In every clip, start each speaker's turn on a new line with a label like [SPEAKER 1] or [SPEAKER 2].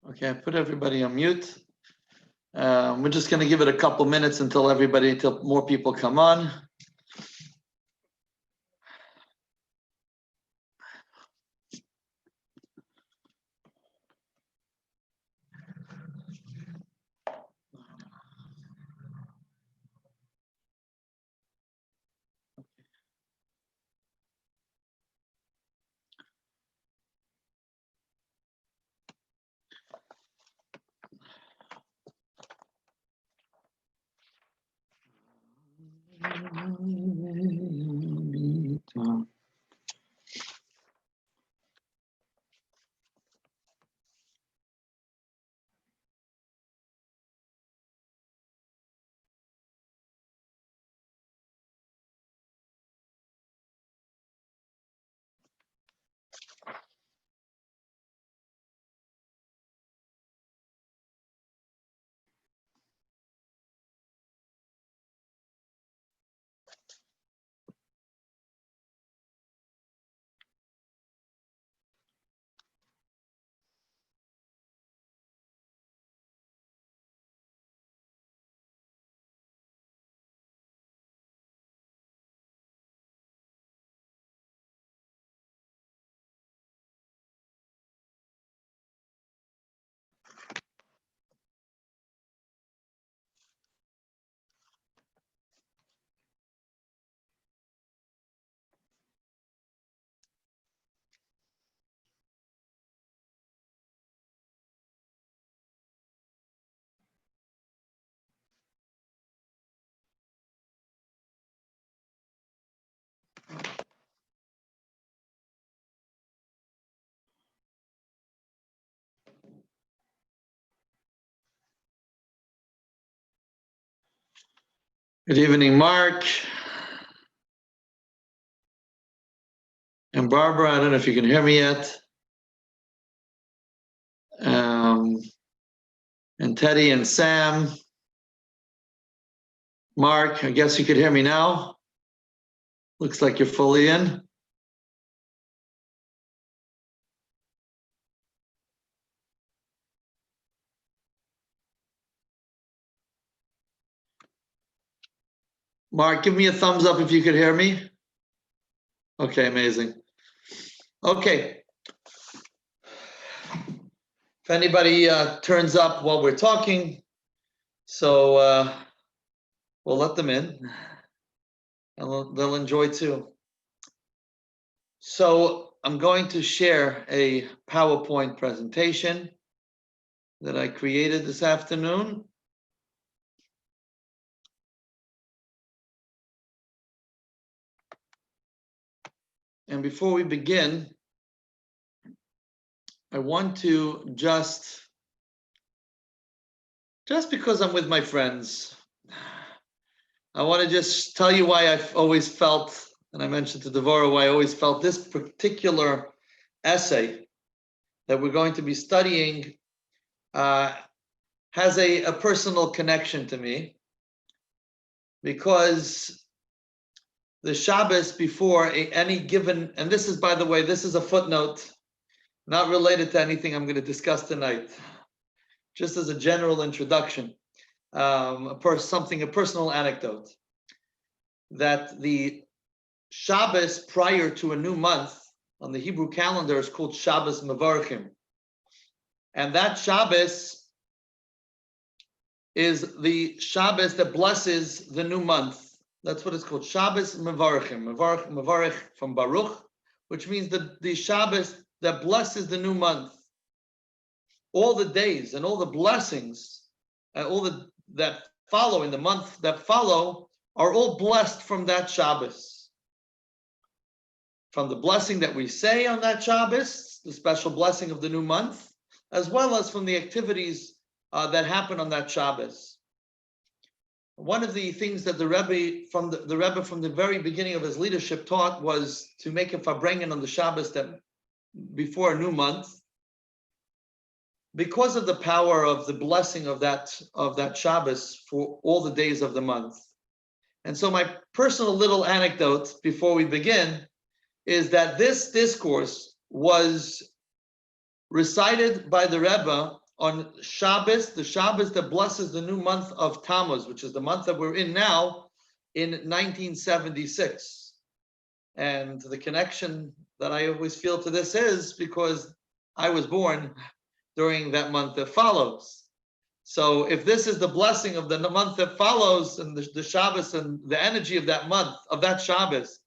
[SPEAKER 1] Okay, I put everybody on mute. We're just going to give it a couple minutes until more people come on. Good evening, Mark and Barbara. I don't know if you can hear me yet. And Teddy and Sam. Mark, I guess you could hear me now. Looks like you're fully in. Mark, give me a thumbs up if you could hear me. Okay, amazing. Okay. If anybody turns up while we're talking, so we'll let them in and they'll enjoy too. So I'm going to share a PowerPoint presentation that I created this afternoon. And before we begin, I want to just because I'm with my friends, I want to just tell you why I've always felt, and I mentioned to Devorah, why I always felt this particular essay that we're going to be studying has a personal connection to me, because the Shabbos before any given, and this is, by the way, this is a footnote, not related to anything I'm going to discuss tonight, just as a general introduction, a personal anecdote, that the Shabbos prior to a new month on the Hebrew calendar is called Shabbos Mevarchim. And that Shabbos is the Shabbos that blesses the new month. That's what it's called, Shabbos Mevarchim. Mevarech from Baruch, which means the Shabbos that blesses the new month. All the days and all the blessings, and that follow in the month that follow, are all blessed from that Shabbos. From the blessing that we say on that Shabbos, the special blessing of the new month, as well as from the activities that happen on that Shabbos. One of the things that the Rebbe from the very beginning of his leadership taught was to make a farbrengen on the Shabbos that before a new month, because of the power of the blessing of that Shabbos for all the days of the month. And so my personal little anecdote before we begin is that this discourse was recited by the Rebbe on Shabbos, the Shabbos that blesses the new month of Tammuz, which is the month that we're in now, in 1976. And the connection that I always feel to this is because I was born during that month that follows. So if this is the blessing of the month that follows, and the Shabbos and the energy of that month, of that Shabbos,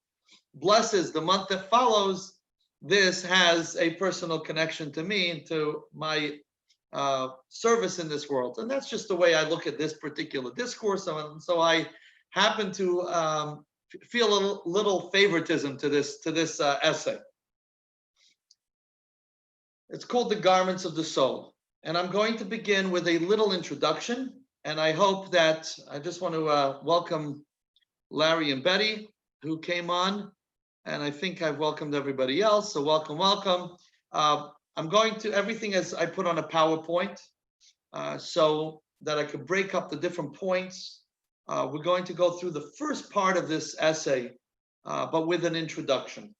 [SPEAKER 1] blesses the month that follows, this has a personal connection to me and to my service in this world. And that's just the way I look at this particular discourse. And so I happen to feel a little favoritism to this essay. It's called The Garments of the Soul. And I'm going to begin with a little introduction. And I hope that I just want to welcome Larry and Betty, who came on. And I think I've welcomed everybody else. So welcome, welcome. I'm going to, everything as I put on a PowerPoint so that I could break up the different points. We're going to go through the first part of this essay, but with an introduction.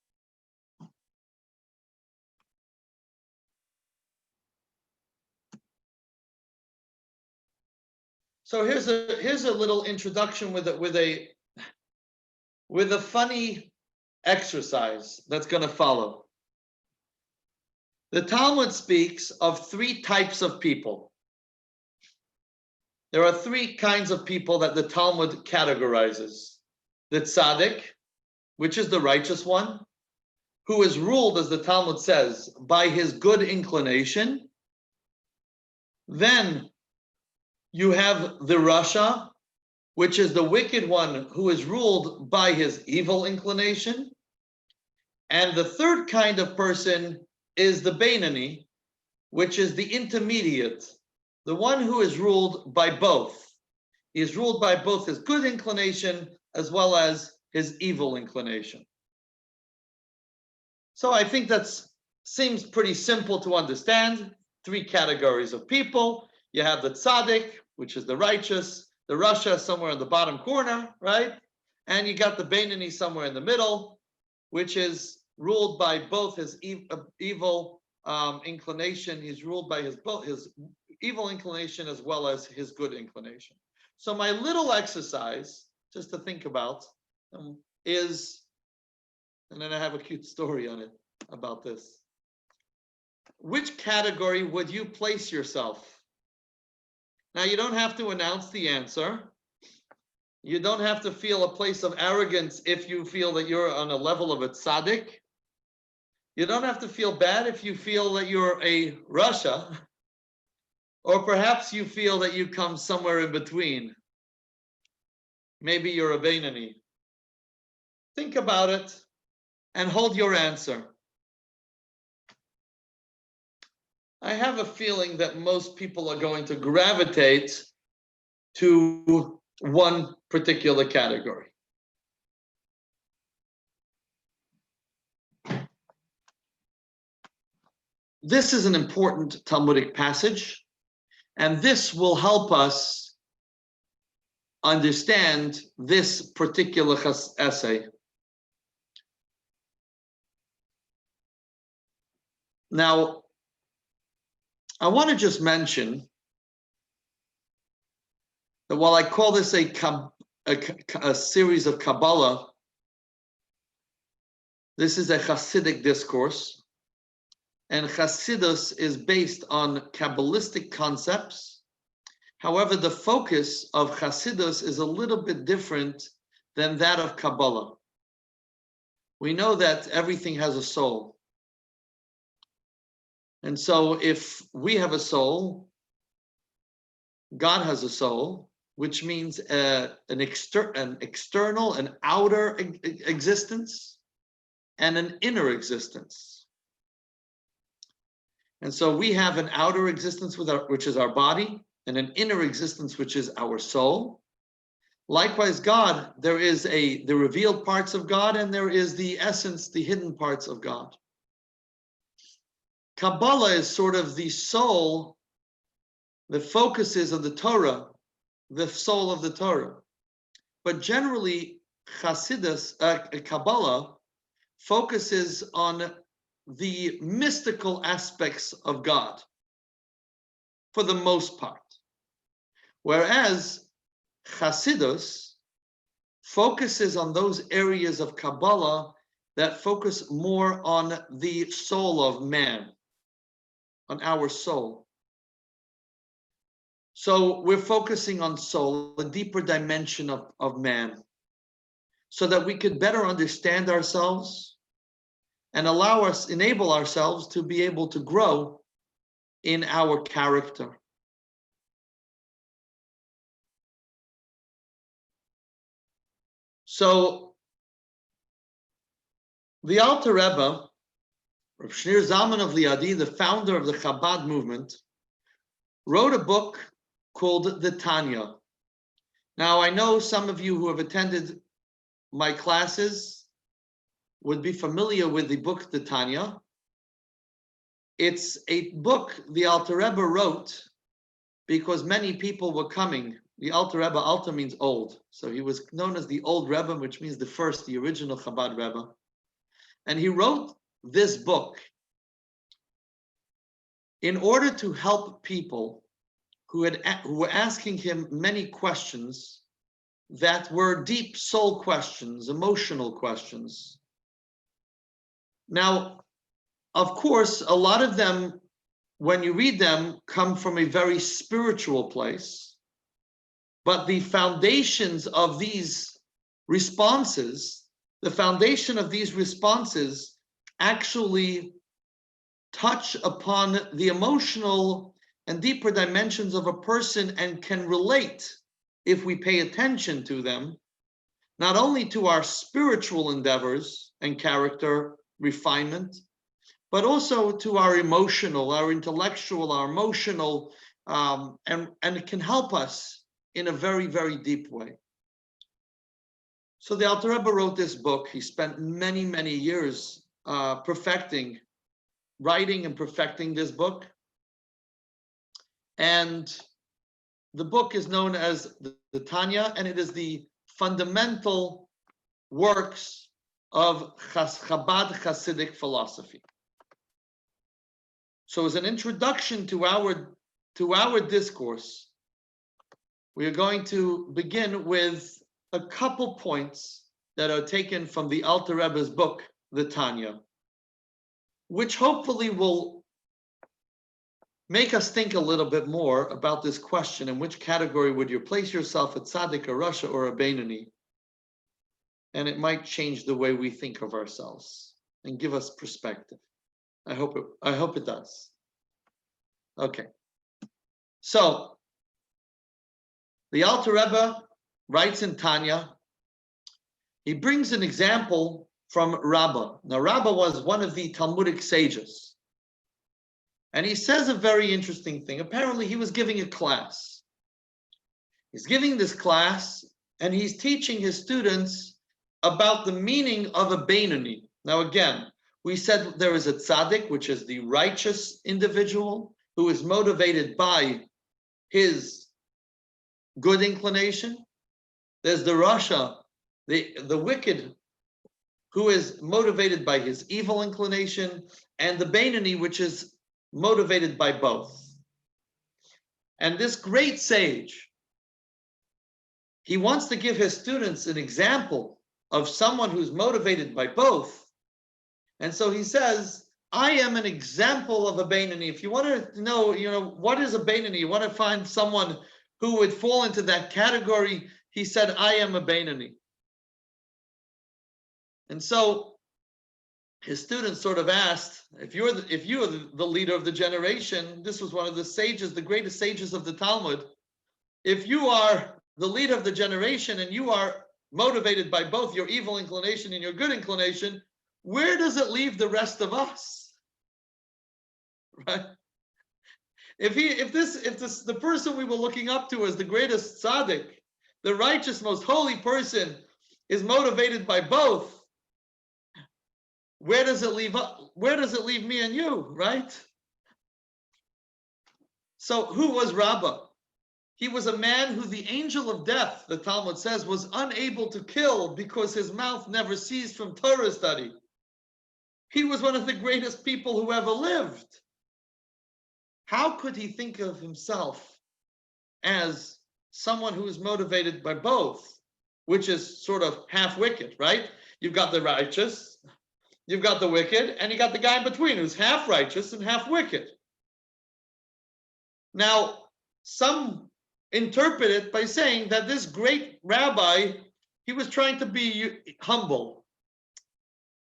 [SPEAKER 1] So here's a little introduction with a funny exercise that's going to follow. The Talmud speaks of three types of people. There are three kinds of people that the Talmud categorizes. The tzaddik, which is the righteous one, who is ruled, as the Talmud says, by his good inclination. Then you have the rasha, which is the wicked one who is ruled by his evil inclination. And the third kind of person is the Beinani, which is the intermediate, the one who is ruled by both. He is ruled by both his good inclination as well as his evil inclination. So I think that seems pretty simple to understand. Three categories of people. You have the tzaddik, which is the righteous, the rasha somewhere in the bottom corner, right? And you got the Beinani somewhere in the middle, which is ruled by both his evil inclination. He's ruled by his evil inclination as well as his good inclination. So my little exercise, just to think about, is, and then I have a cute story on it about this. Which category would you place yourself? Now, you don't have to announce the answer. You don't have to feel a place of arrogance if you feel that you're on a level of a tzaddik. You don't have to feel bad if you feel that you're a rasha, or perhaps you feel that you come somewhere in between. Maybe you're a Beinani. Think about it and hold your answer. I have a feeling that most people are going to gravitate to one particular category. This is an important Talmudic passage, and this will help us understand this particular essay. Now, I want to just mention that while I call this a series of Kabbalah, this is a Hasidic discourse. And Hasidus is based on Kabbalistic concepts. However, the focus of Hasidus is a little bit different than that of Kabbalah. We know that everything has a soul. And so if we have a soul, God has a soul, which means an external, an outer existence, and an inner existence. And so we have an outer existence which is our body, and an inner existence which is our soul. Likewise, God, there is the revealed parts of God, and there is the essence, the hidden parts of God. Kabbalah is sort of the soul that focuses on the Torah, the soul of the Torah. But generally, Kabbalah focuses on the mystical aspects of God. for the most part. Whereas Chassidus focuses on those areas of Kabbalah that focus more on the soul of man, on our soul. So we're focusing on soul, a deeper dimension of man, so that we could better understand ourselves and enable ourselves to be able to grow in our character. So the Alter Rebbe, Rav Shneur Zalman of Liadi, the founder of the Chabad movement, wrote a book called the Tanya. Now, I know some of you who have attended my classes would be familiar with the book, the Tanya. It's a book the Alter Rebbe wrote because many people were coming. The Alter Rebbe, Alter means old. So he was known as the Old Rebbe, which means the original Chabad Rebbe. And he wrote this book in order to help people who were asking him many questions that were deep soul questions, emotional questions. Now, of course, a lot of them, when you read them, come from a very spiritual place. But the foundations of these responses, actually touch upon the emotional and deeper dimensions of a person and can relate, if we pay attention to them, not only to our spiritual endeavors and character refinement, but also to our emotional, our intellectual, our emotional, and it can help us in a very, very deep way. So the Alter Rebbe wrote this book. He spent many, many years writing and perfecting this book. And the book is known as the Tanya, and it is the fundamental works of Chabad Hasidic philosophy. So as an introduction to our discourse, we are going to begin with a couple points that are taken from the Alter Rebbe's book, the Tanya, which hopefully will make us think a little bit more about this question: in which category would you place yourself, a tzaddik, a rasha, or a beinoni? And it might change the way we think of ourselves and give us perspective. I hope it does. Okay. So the Alter Rebbe writes in Tanya, he brings an example from Rabbah. Now, Rabbah was one of the Talmudic sages. And he says a very interesting thing. Apparently, he was giving a class. He's giving this class, and he's teaching his students about the meaning of a beinoni. Now, again, we said there is a tzaddik, which is the righteous individual who is motivated by his good inclination. There's the rasha, the wicked, who is motivated by his evil inclination, and the beinoni, which is motivated by both. And this great sage, he wants to give his students an example of someone who's motivated by both. And so he says, I am an example of a beinoni. If you want to know, what is a beinoni? You want to find someone who would fall into that category. He said, I am a beinoni. And so his students sort of asked, if you're the leader of the generation, this was one of the sages, the greatest sages of the Talmud. If you are the leader of the generation and you are motivated by both your evil inclination and your good inclination, where does it leave the rest of us? Right? If the person we were looking up to as the greatest tzaddik, the righteous, most holy person, is motivated by both, where does it leave me and you, right? So who was Rabbah? He was a man who the angel of death, the Talmud says, was unable to kill because his mouth never ceased from Torah study. He was one of the greatest people who ever lived. how could he think of himself as someone who is motivated by both, which is sort of half wicked, right? You've got the righteous, you've got the wicked, and you got the guy in between who's half righteous and half wicked. Now, some interpret it by saying that this great rabbi, he was trying to be humble.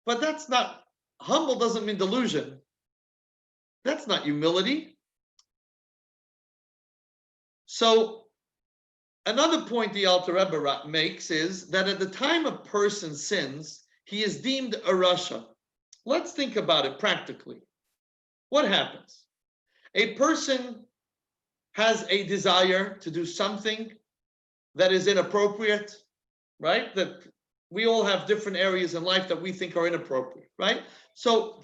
[SPEAKER 1] But that's not, humble doesn't mean delusion. That's not humility. So another point the Alter Rebbe makes is that at the time a person sins, he is deemed a rasha. Let's think about it practically. What happens? A person has a desire to do something that is inappropriate, right? That we all have different areas in life that we think are inappropriate, right? So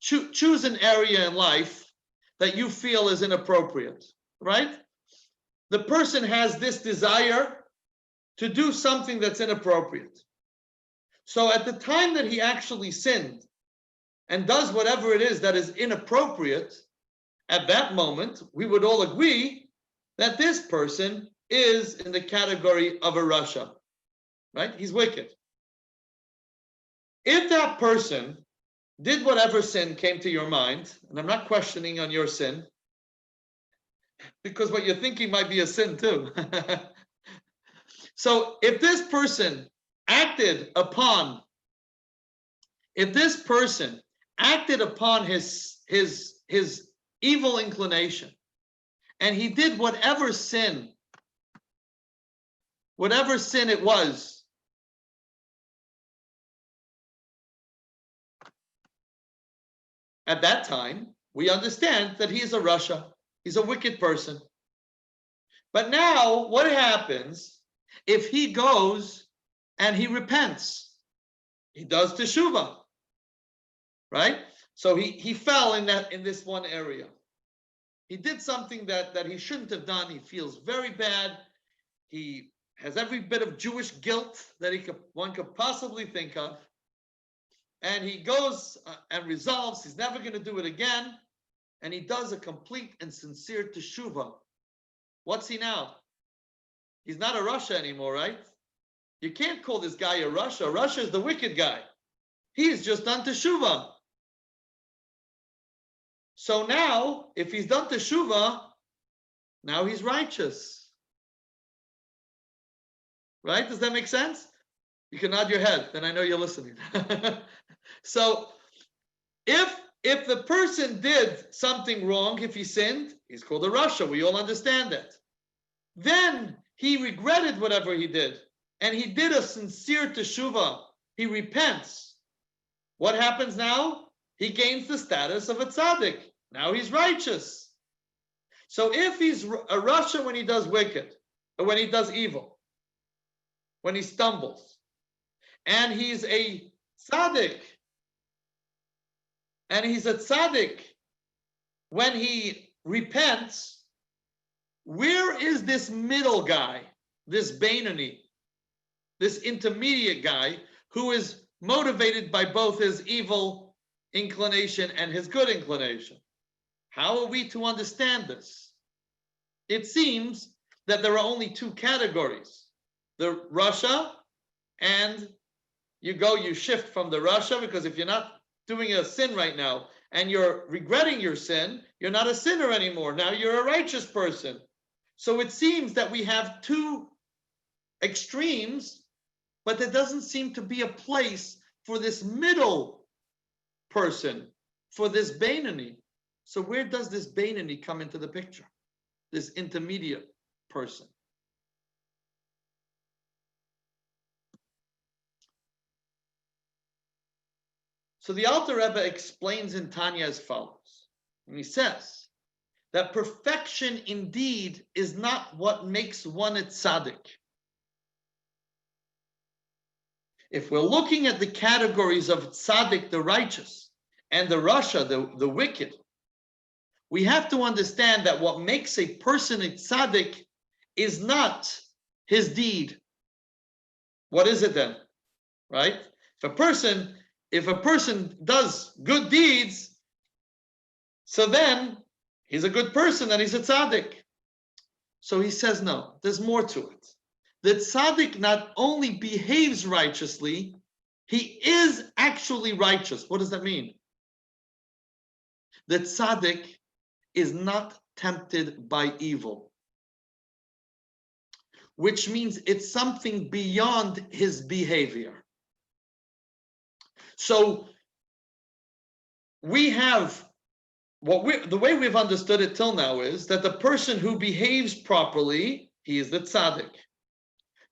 [SPEAKER 1] choose an area in life that you feel is inappropriate, right? The person has this desire to do something that's inappropriate. So at the time that he actually sinned and does whatever it is that is inappropriate, at that moment, we would all agree that this person is in the category of a rasha, right? He's wicked. If that person did whatever sin came to your mind, and I'm not questioning on your sin, because what you're thinking might be a sin too. So if this person acted upon his evil inclination, and he did whatever sin it was, at that time, we understand that he is a rasha. He's a wicked person. But now, what happens if he goes and he repents? He does teshuvah, right? So he fell in this one area. He did something that he shouldn't have done. He feels very bad. He has every bit of Jewish guilt that one could possibly think of. And he goes and resolves he's never going to do it again. And he does a complete and sincere teshuvah. What's he now? He's not a rasha anymore, right? You can't call this guy a rasha. Rasha is the wicked guy. He's just done teshuvah. So now, if he's done teshuvah, now he's righteous. Right? Does that make sense? You can nod your head, then I know you're listening. So, if the person did something wrong, if he sinned, he's called a rasha. We all understand that. Then he regretted whatever he did, and he did a sincere teshuvah. He repents. What happens now? He gains the status of a tzaddik. Now he's righteous. So if he's a rasha when he does wicked, or when he does evil, when he stumbles, and he's a tzaddik, when he repents, where is this middle guy, this Beinoni, this intermediate guy who is motivated by both his evil inclination and his good inclination? How are we to understand this? It seems that there are only two categories: the rasha, and you shift from the rasha, because if you're not doing a sin right now and you're regretting your sin, you're not a sinner anymore. Now you're a righteous person. So it seems that we have two extremes, but there doesn't seem to be a place for this middle person, for this Beinoni. So where does this Beinoni come into the picture? This intermediate person. So the Alter Rebbe explains in Tanya as follows. And he says that perfection indeed is not what makes one a tzaddik. If we're looking at the categories of tzaddik, the righteous, and the rasha, the wicked, we have to understand that what makes a person a tzaddik is not his deed. What is it then? Right? If a person does good deeds, so then he's a good person and he's a tzaddik. So he says, no, there's more to it. The tzaddik not only behaves righteously, he is actually righteous. What does that mean? The tzaddik is not tempted by evil, which means it's something beyond his behavior. So we have the way we've understood it till now is that the person who behaves properly, he is the tzaddik.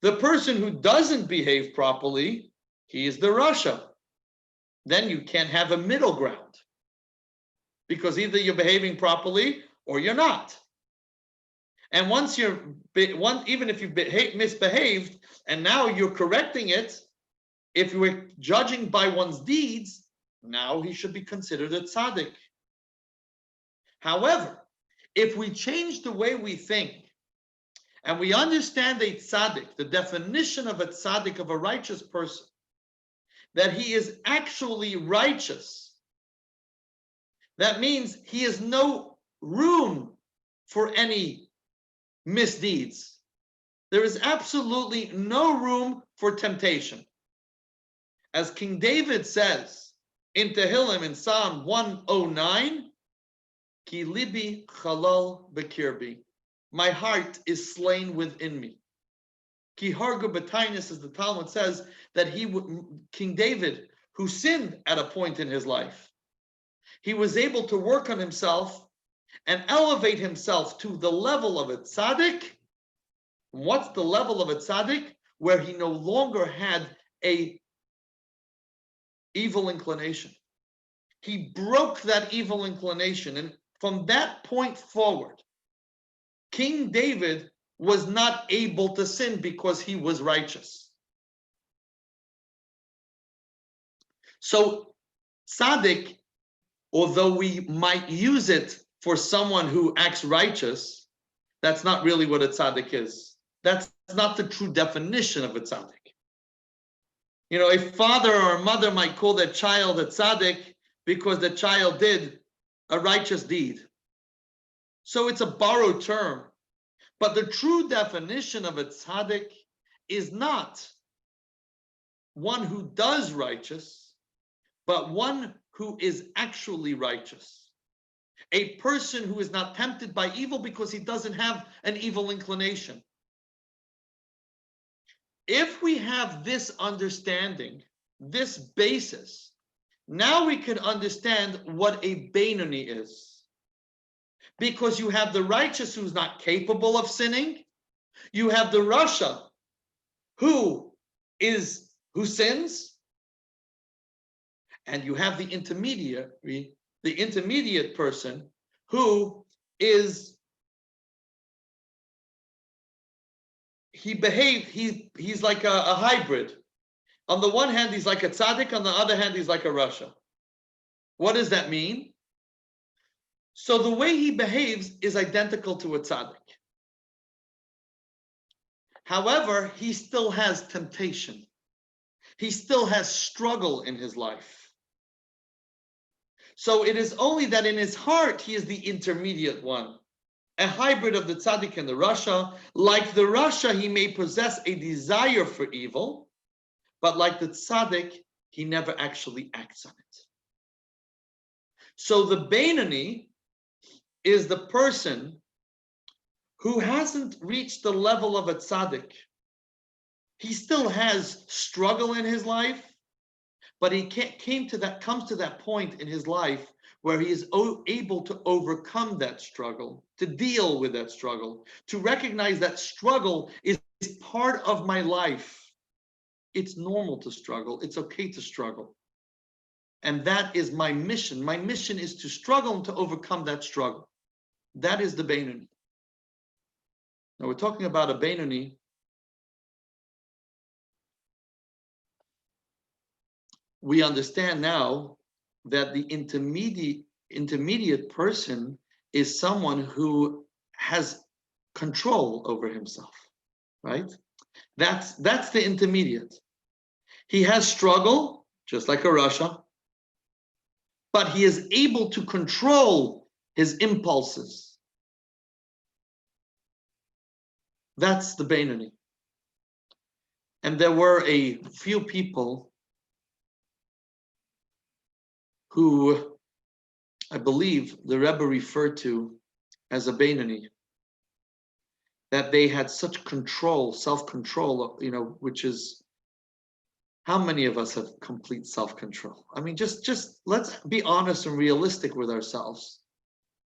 [SPEAKER 1] The person who doesn't behave properly, he is the rasha. Then you can't have a middle ground, because either you're behaving properly or you're not. And once even if you misbehaved and now you're correcting it, if you were judging by one's deeds, now he should be considered a tzaddik. However, if we change the way we think and we understand a tzaddik, the definition of a tzaddik, of a righteous person, that he is actually righteous, that means he has no room for any misdeeds. There is absolutely no room for temptation. As King David says in Tehillim in Psalm 109, Ki libi chalal bekirbi, my heart is slain within me. Ki hargu b'tainis, as the Talmud says, that King David, who sinned at a point in his life, he was able to work on himself and elevate himself to the level of a tzaddik. What's the level of a tzaddik? Where he no longer had a evil inclination. He broke that evil inclination, and from that point forward, King David was not able to sin because he was righteous. So tzaddik, although we might use it for someone who acts righteous, that's not really what a tzaddik is. That's not the true definition of a tzaddik. You know, a father or a mother might call their child a tzaddik because the child did a righteous deed. So it's a borrowed term. But the true definition of a tzaddik is not one who does righteous, but one who is actually righteous. A person who is not tempted by evil because he doesn't have an evil inclination. If we have this understanding, this basis, now we can understand what a Beinoni is. Because you have the righteous who's not capable of sinning, you have the rasha who sins, and you have the intermediate person who is, he's like a hybrid. On the one hand, he's like a tzaddik, on the other hand, he's like a rasha. What does that mean? So the way he behaves is identical to a tzaddik. However, he still has temptation. He still has struggle in his life. So it is only that in his heart, he is the intermediate one, a hybrid of the tzaddik and the rasha. Like the rasha, he may possess a desire for evil, but like the tzaddik, he never actually acts on it. So the Beinoni is the person who hasn't reached the level of a tzaddik. He still has struggle in his life, but he comes to that point in his life where he is able to overcome that struggle, to deal with that struggle, to recognize that struggle is part of my life. It's normal to struggle. It's okay to struggle. And that is my mission. My mission is to struggle and to overcome that struggle. That is the Beinoni. Now we're talking about a Beinoni. We understand now that the intermediate person is someone who has control over himself, right? That's the intermediate. He has struggle, just like a rasha, but he is able to control his impulses. That's the Beinoni. And there were a few people who I believe the Rebbe referred to as a Beinoni, that they had such control, self-control, which is, how many of us have complete self-control? I mean, just let's be honest and realistic with ourselves.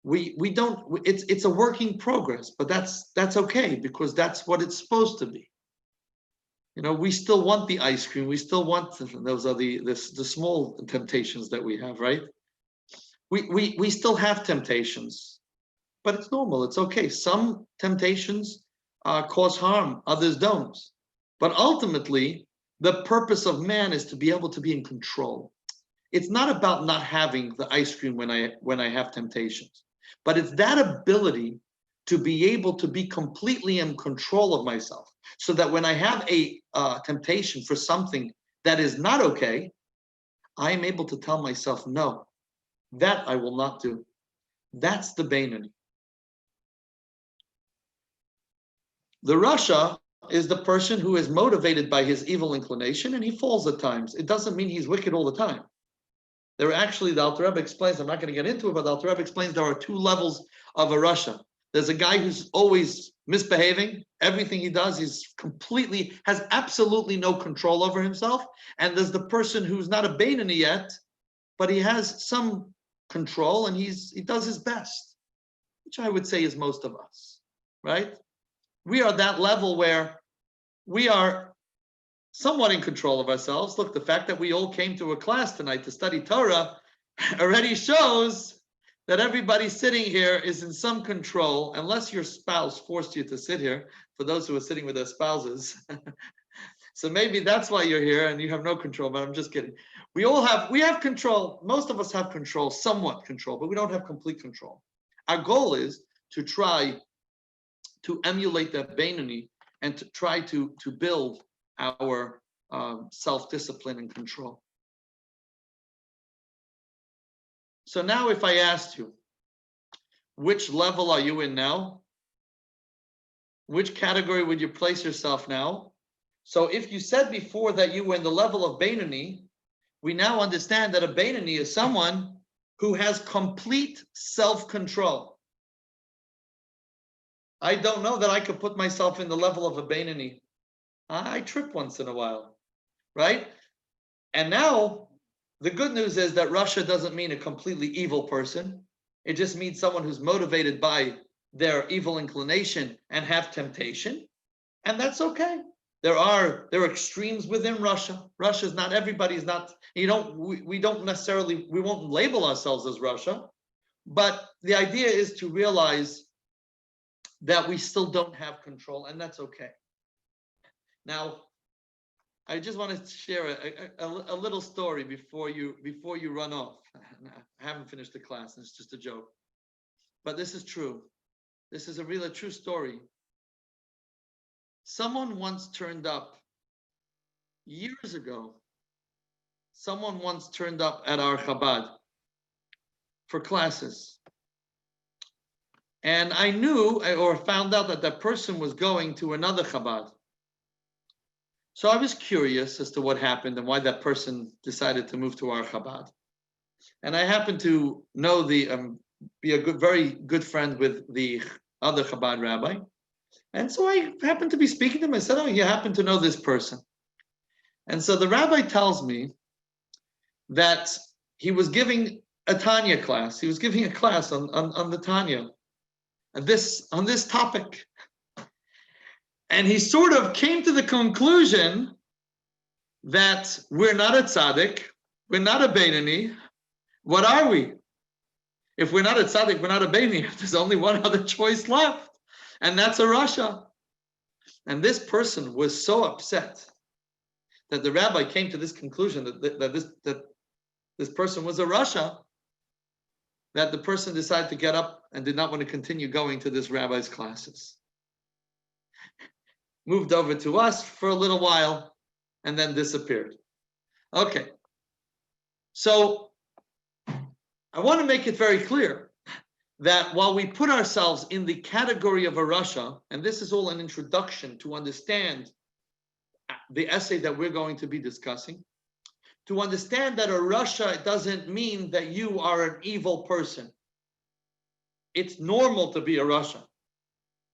[SPEAKER 1] We don't, it's a working progress, but that's okay, because that's what it's supposed to be. We still want the ice cream. We still want, those are the small temptations that we have, right? We still have temptations, but it's normal. It's okay. Some temptations cause harm, others don't. But ultimately, the purpose of man is to be able to be in control. It's not about not having the ice cream when I have temptations, but it's that ability to be able to be completely in control of myself, so that when I have a temptation for something that is not okay, I am able to tell myself, no, that I will not do. That's the Beinoni. The Rasha is the person who is motivated by his evil inclination, and he falls at times. It doesn't mean he's wicked all the time. There are actually, the Alter Rebbe explains, I'm not going to get into it, but the Alter Rebbe explains there are two levels of a Rasha. There's a guy who's always misbehaving. Everything he does, has absolutely no control over himself. And there's the person who's not a Beinoni yet, but he has some control, and he does his best, which I would say is most of us, right? We are that level where we are somewhat in control of ourselves. Look, the fact that we all came to a class tonight to study Torah already shows that everybody sitting here is in some control, unless your spouse forced you to sit here, for those who are sitting with their spouses. So maybe that's why you're here and you have no control, but I'm just kidding. We have control. Most of us have control, somewhat control, but we don't have complete control. Our goal is to try to emulate that Beinoni and to try to build our self-discipline and control. So now if I asked you, which level are you in now? Which category would you place yourself now? So if you said before that you were in the level of Beinoni, we now understand that a Beinoni is someone who has complete self-control. I don't know that I could put myself in the level of a Beinoni. I trip once in a while, right? And now the good news is that Rasha doesn't mean a completely evil person. It just means someone who's motivated by their evil inclination and have temptation, and that's okay. There are extremes within Rasha. Rasha is not, everybody's not, we don't necessarily, we won't label ourselves as Rasha, but the idea is to realize that we still don't have control, and that's okay. Now, I just want to share a little story before you run off. I haven't finished the class, and it's just a joke, but this is true. This is a true story. Someone once turned up years ago. Someone once turned up at our Chabad for classes, and I knew or found out that person was going to another Chabad. So I was curious as to what happened and why that person decided to move to our Chabad. And I happened to know be a very good friend with the other Chabad rabbi. And so I happened to be speaking to him. I said, oh, you happen to know this person. And so the rabbi tells me that he was giving a Tanya class. He was giving a class on the Tanya, on this topic. And he sort of came to the conclusion that we're not a tzaddik, we're not a Beinoni. What are we? If we're not a tzaddik, we're not a Beinoni. There's only one other choice left, and that's a Rasha. And this person was so upset that the rabbi came to this conclusion that this person was a Rasha, that the person decided to get up and did not want to continue going to this rabbi's classes. Moved over to us for a little while and then disappeared. Okay. So I want to make it very clear that while we put ourselves in the category of a Rasha, and this is all an introduction to understand the essay that we're going to be discussing, to understand that a Rasha doesn't mean that you are an evil person. It's normal to be a Rasha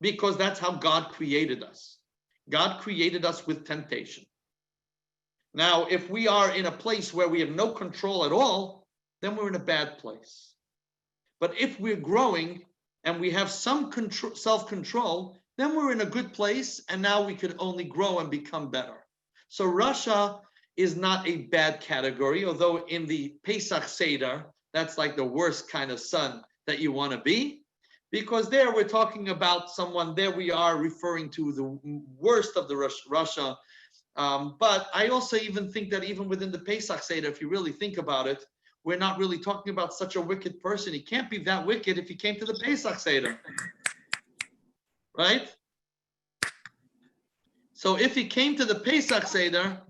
[SPEAKER 1] because that's how God created us. God created us with temptation. Now, if we are in a place where we have no control at all, then we're in a bad place. But if we're growing and we have some self-control, then we're in a good place, and now we could only grow and become better. So Rasha is not a bad category, although in the Pesach Seder, that's like the worst kind of son that you want to be, because there we're talking about someone, there we are referring to the worst of the Rasha. But I also even think that even within the Pesach Seder, if you really think about it, we're not really talking about such a wicked person. He can't be that wicked if he came to the Pesach Seder, right? So if he came to the Pesach Seder,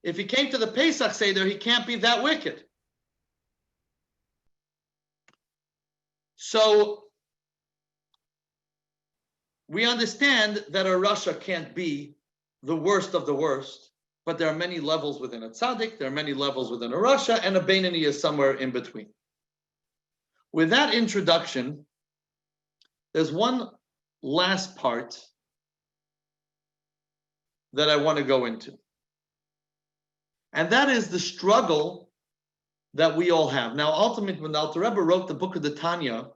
[SPEAKER 1] he can't be that wicked. So we understand that a Rasha can't be the worst of the worst, but there are many levels within a tzaddik, there are many levels within a Rasha, and a Beinoni is somewhere in between. With that introduction, there's one last part that I want to go into. And that is the struggle that we all have. Now, ultimately, when the Alter Rebbe wrote the book of the Tanya,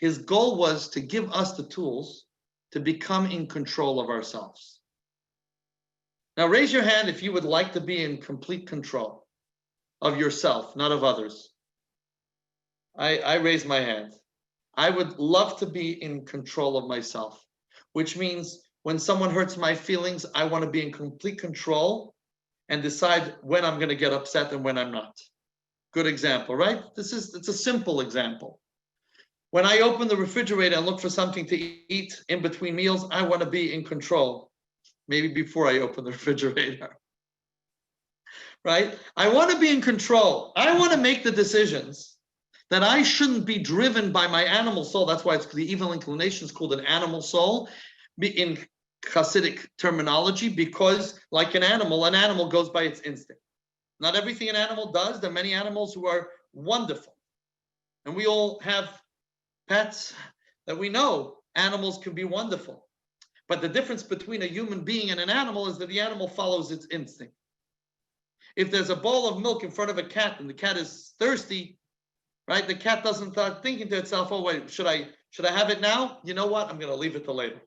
[SPEAKER 1] his goal was to give us the tools to become in control of ourselves. Now, raise your hand if you would like to be in complete control of yourself, not of others. I raise my hand. I would love to be in control of myself, which means when someone hurts my feelings, I want to be in complete control and decide when I'm going to get upset and when I'm not. Good example, right? It's a simple example. When I open the refrigerator and look for something to eat in between meals, I want to be in control. Maybe before I open the refrigerator, right? I want to be in control. I want to make the decisions that I shouldn't be driven by my animal soul. That's why it's the evil inclination is called an animal soul in Hasidic terminology, because like an animal goes by its instinct. Not everything an animal does. There are many animals who are wonderful. And we all have pets that we know animals can be wonderful. But the difference between a human being and an animal is that the animal follows its instinct. If there's a bowl of milk in front of a cat and the cat is thirsty, right? The cat doesn't start thinking to itself, oh, wait, should I have it now? You know what? I'm going to leave it till later.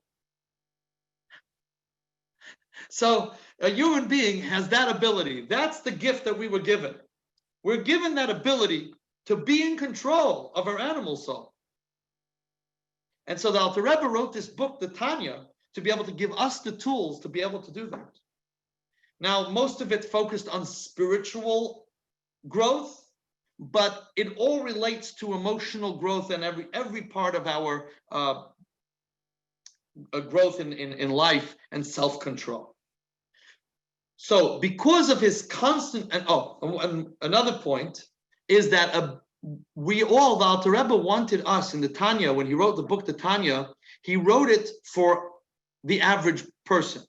[SPEAKER 1] So a human being has that ability. That's the gift that we were given. We're given that ability to be in control of our animal soul. And so the Alter Rebbe wrote this book, the Tanya, to be able to give us the tools to be able to do that. Now, most of it focused on spiritual growth, but it all relates to emotional growth and every part of our growth in life and self-control. So because of his constant, and another point is that we all, the Alter Rebbe wanted us in the Tanya, when he wrote the book, the Tanya, he wrote it for the average person,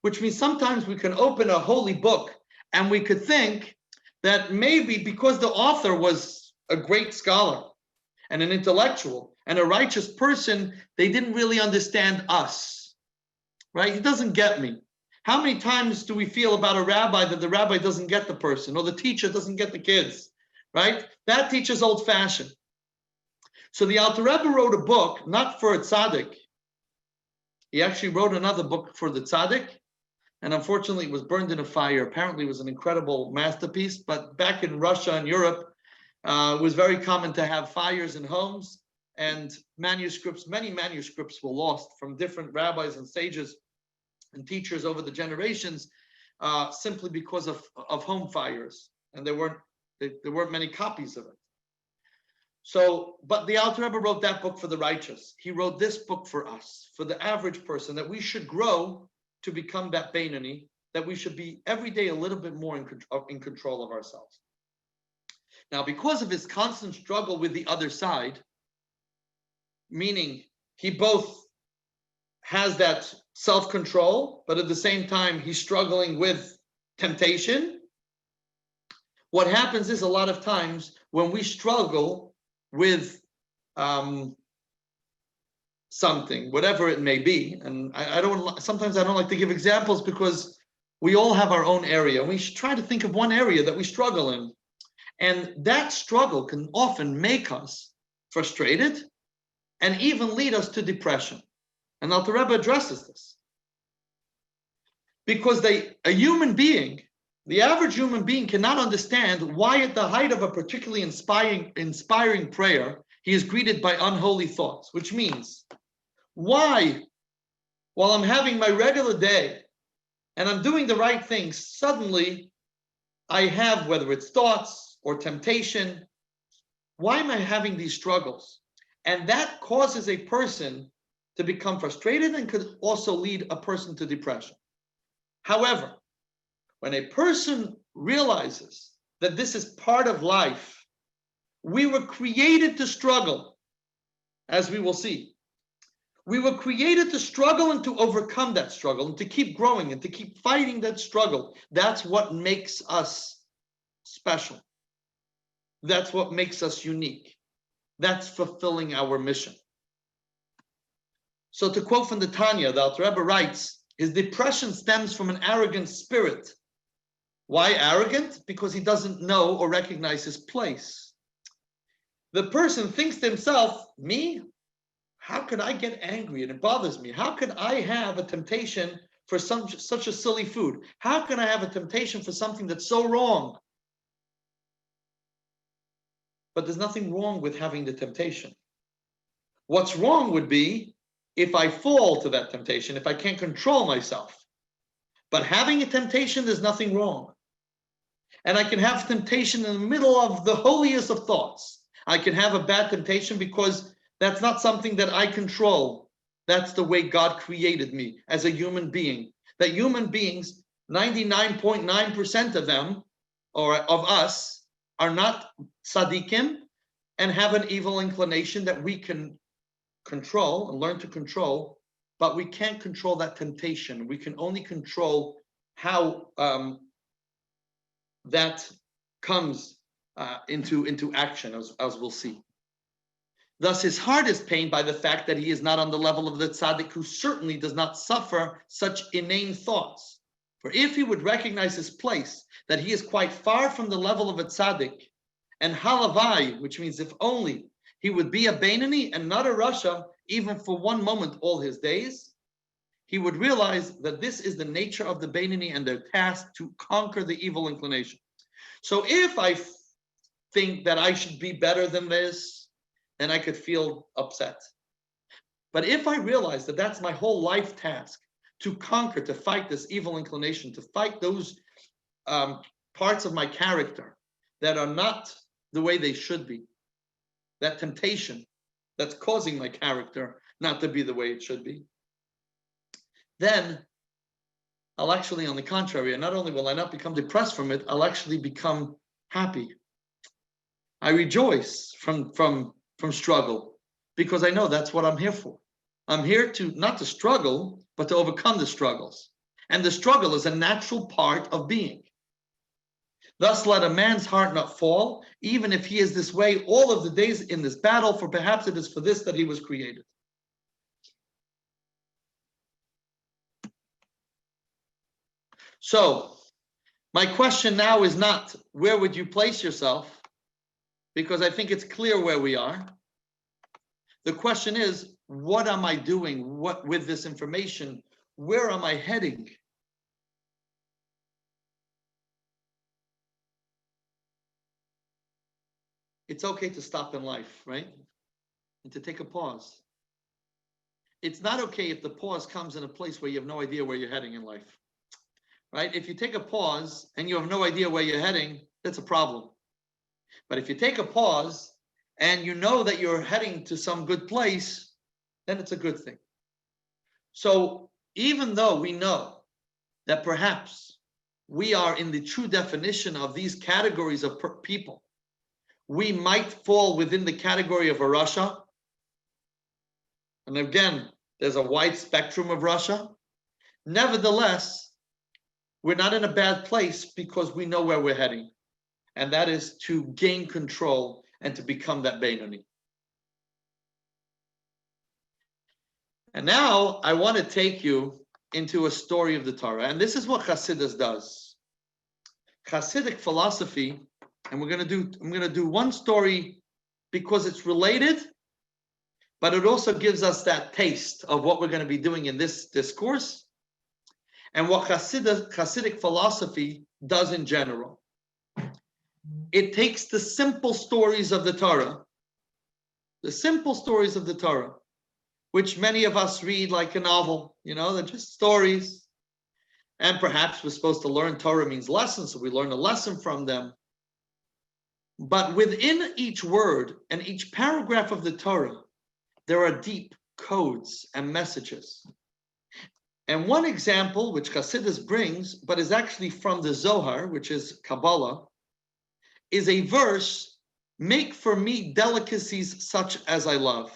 [SPEAKER 1] which means sometimes we can open a holy book and we could think that maybe because the author was a great scholar and an intellectual and a righteous person, they didn't really understand us, right? He doesn't get me. How many times do we feel about a rabbi that the rabbi doesn't get the person, or the teacher doesn't get the kids, right? That teacher's old-fashioned. So the Alter Rebbe wrote a book, not for a tzaddik. He actually wrote another book for the tzaddik, and unfortunately it was burned in a fire. Apparently it was an incredible masterpiece, but back in Russia and Europe, it was very common to have fires in homes, and manuscripts, many manuscripts were lost from different rabbis and sages and teachers over the generations, simply because of home fires, and there weren't many copies of it. So, but the Alter Rebbe wrote that book for the righteous. He wrote this book for us, for the average person, that we should grow to become that Beinoni, that we should be every day a little bit more in control of ourselves. Now, because of his constant struggle with the other side, meaning he both has that self-control, but at the same time, he's struggling with temptation. What happens is a lot of times when we struggle with something, whatever it may be, and sometimes I don't like to give examples because we all have our own area. We should try to think of one area that we struggle in. And that struggle can often make us frustrated and even lead us to depression. And Alter Rebbe addresses this. Because a human being, the average human being, cannot understand why at the height of a particularly inspiring prayer, he is greeted by unholy thoughts, which means, why, while I'm having my regular day and I'm doing the right things, suddenly I have, whether it's thoughts or temptation, why am I having these struggles? And that causes a person to become frustrated and could also lead a person to depression. However, when a person realizes that this is part of life, we were created to struggle, as we will see. We were created to struggle and to overcome that struggle and to keep growing and to keep fighting that struggle. That's what makes us special. That's what makes us unique. That's fulfilling our mission. So to quote from the Tanya, the Alter Rebbe writes, his depression stems from an arrogant spirit. Why arrogant? Because he doesn't know or recognize his place. The person thinks to himself, me? How could I get angry? And it bothers me. How could I have a temptation for such a silly food? How can I have a temptation for something that's so wrong? But there's nothing wrong with having the temptation. What's wrong would be if I fall to that temptation, if I can't control myself. But having a temptation, there's nothing wrong. And I can have temptation in the middle of the holiest of thoughts. I can have a bad temptation because that's not something that I control. That's the way God created me as a human being. That human beings, 99.9% of them, or of us, are not tzaddikim and have an evil inclination that we can control and learn to control, but we can't control that temptation. We can only control how that comes into action, as we'll see. Thus, his heart is pained by the fact that he is not on the level of the tzaddik, who certainly does not suffer such inane thoughts. For if he would recognize his place, that he is quite far from the level of a tzaddik, and halavai, which means if only he would be a Beinani and not a Rasha, even for one moment all his days, he would realize that this is the nature of the Beinani and their task to conquer the evil inclination. So if I think that I should be better than this, then I could feel upset. But if I realize that that's my whole life task, to conquer, to fight this evil inclination, to fight those parts of my character that are not the way they should be, that temptation that's causing my character not to be the way it should be, then I'll actually, on the contrary, and not only will I not become depressed from it, I'll actually become happy. I rejoice from struggle, because I know that's what I'm here for. I'm here to not to struggle, but to overcome the struggles. And the struggle is a natural part of being. Thus, let a man's heart not fall, even if he is this way all of the days in this battle, for perhaps it is for this that he was created. So, my question now is not, where would you place yourself? Because I think it's clear where we are. The question is, what am I doing? What with this information? Where am I heading? It's okay to stop in life, right? And to take a pause. It's not okay if the pause comes in a place where you have no idea where you're heading in life, right? If you take a pause and you have no idea where you're heading, that's a problem. But if you take a pause and you know that you're heading to some good place, then it's a good thing. So even though we know that perhaps we are in the true definition of these categories of people, we might fall within the category of a Rasha. And again, there's a wide spectrum of Rasha. Nevertheless, we're not in a bad place because we know where we're heading. And that is to gain control and to become that Beinoni. And now I want to take you into a story of the Torah. And this is what Chassidus does. Chassidic philosophy, and I'm going to do one story because it's related, but it also gives us that taste of what we're going to be doing in this discourse and what Chassidic philosophy does in general. It takes the simple stories of the Torah, which many of us read like a novel, they're just stories. And perhaps we're supposed to learn Torah means lessons, so we learn a lesson from them. But within each word and each paragraph of the Torah, there are deep codes and messages. And one example, which Chassidus brings, but is actually from the Zohar, which is Kabbalah, is a verse, "Make for me delicacies such as I love."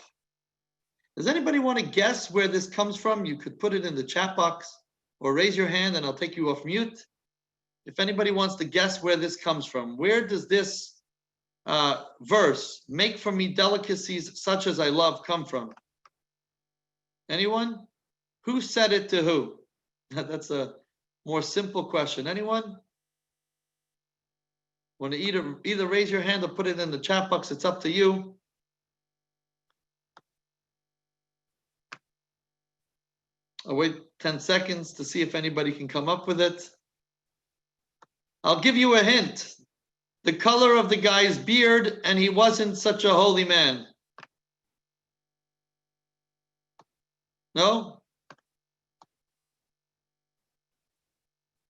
[SPEAKER 1] Does anybody want to guess where this comes from? You could put it in the chat box or raise your hand and I'll take you off mute. If anybody wants to guess where this comes from, where does this verse, "Make for me delicacies such as I love," come from? Anyone? Who said it to who? That's a more simple question. Anyone? Want to either raise your hand or put it in the chat box. It's up to you. I'll wait 10 seconds to see if anybody can come up with it. I'll give you a hint. The color of the guy's beard, and he wasn't such a holy man. No?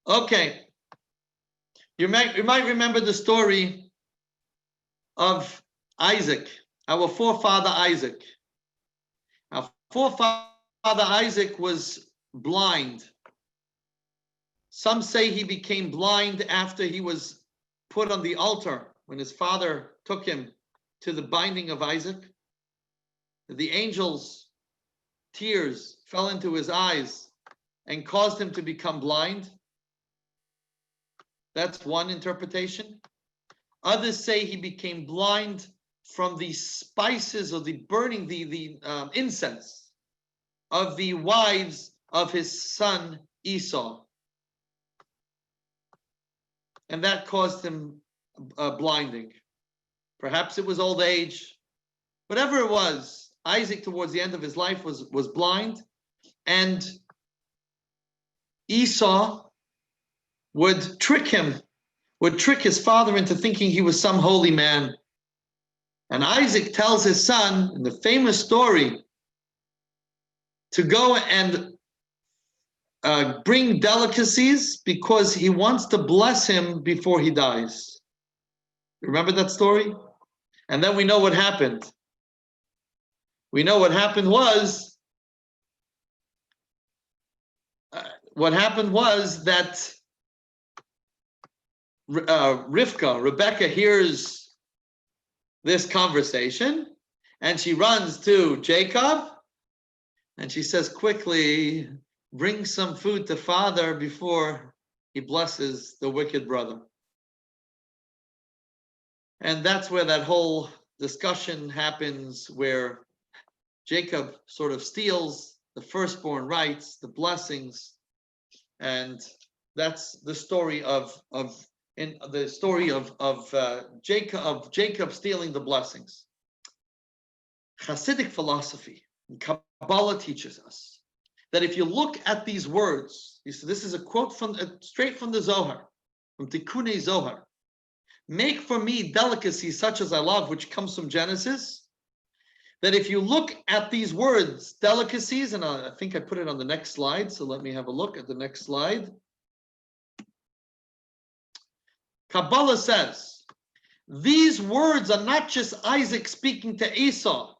[SPEAKER 1] Okay. You might remember the story of Isaac, our forefather Isaac. Our forefather Isaac was blind. Some say he became blind after he was put on the altar when his father took him to the binding of Isaac. The angels' tears fell into his eyes and caused him to become blind. That's one interpretation. Others say he became blind from the spices or the burning, the incense of the wives of his son Esau. And that caused him blinding. Perhaps it was old age. Whatever it was, Isaac towards the end of his life was blind. And Esau would trick his father into thinking he was some holy man. And Isaac tells his son in the famous story to go and bring delicacies because he wants to bless him before he dies. Remember that story? And then we know what happened. We know what happened was that Rebecca hears this conversation and she runs to Jacob and she says, "Quickly, bring some food to father before he blesses the wicked brother." And that's where that whole discussion happens, where Jacob sort of steals the firstborn rights, the blessings, and that's the story of Jacob stealing the blessings. Hasidic philosophy and Kabbalah teaches us that if you look at these words, this is a quote from straight from the Zohar, from Tikkunei Zohar. "Make for me delicacies such as I love," which comes from Genesis. That if you look at these words, delicacies, and I think I put it on the next slide, so let me have a look at the next slide. Kabbalah says, these words are not just Isaac speaking to Esau,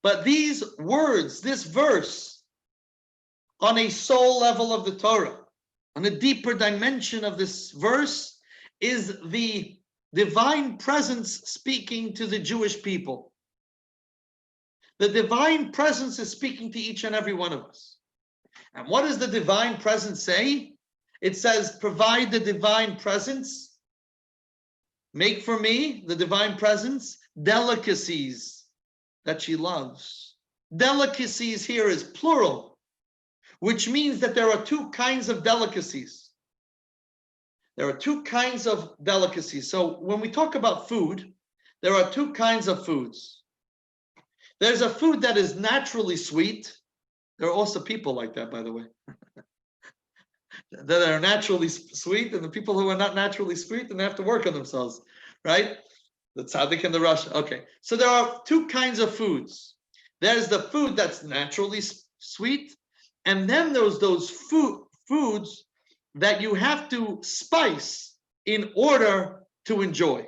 [SPEAKER 1] but these words, this verse, on a soul level of the Torah, on a deeper dimension of this verse, is the divine presence speaking to the Jewish people. The divine presence is speaking to each and every one of us. And what does the divine presence say? It says, provide the divine presence. Make for me, the divine presence, delicacies that she loves. Delicacies here is plural, which means that there are two kinds of delicacies. There are two kinds of delicacies. So when we talk about food, there are two kinds of foods. There's a food that is naturally sweet. There are also people like that, by the way, that are naturally sweet, and the people who are not naturally sweet, and they have to work on themselves, right? The tzaddik and the rasha. Okay, so there are two kinds of foods. There's the food that's naturally sweet, and then there's those foods that you have to spice in order to enjoy.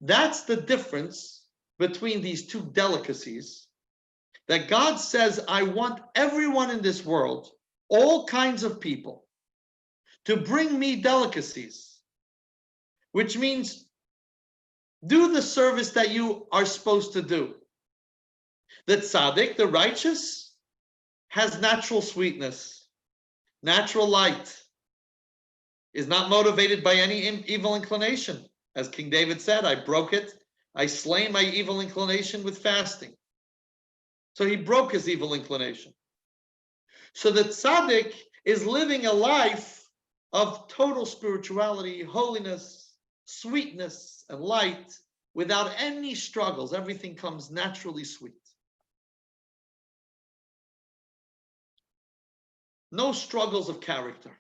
[SPEAKER 1] That's the difference between these two delicacies, that God says, I want everyone in this world, all kinds of people, to bring me delicacies, which means do the service that you are supposed to do. The tzaddik, the righteous, has natural sweetness, natural light, is not motivated by any evil inclination. As King David said, I broke it. I slain my evil inclination with fasting. So he broke his evil inclination. So the tzaddik is living a life of total spirituality, holiness, sweetness, and light without any struggles. Everything comes naturally sweet. No struggles of character.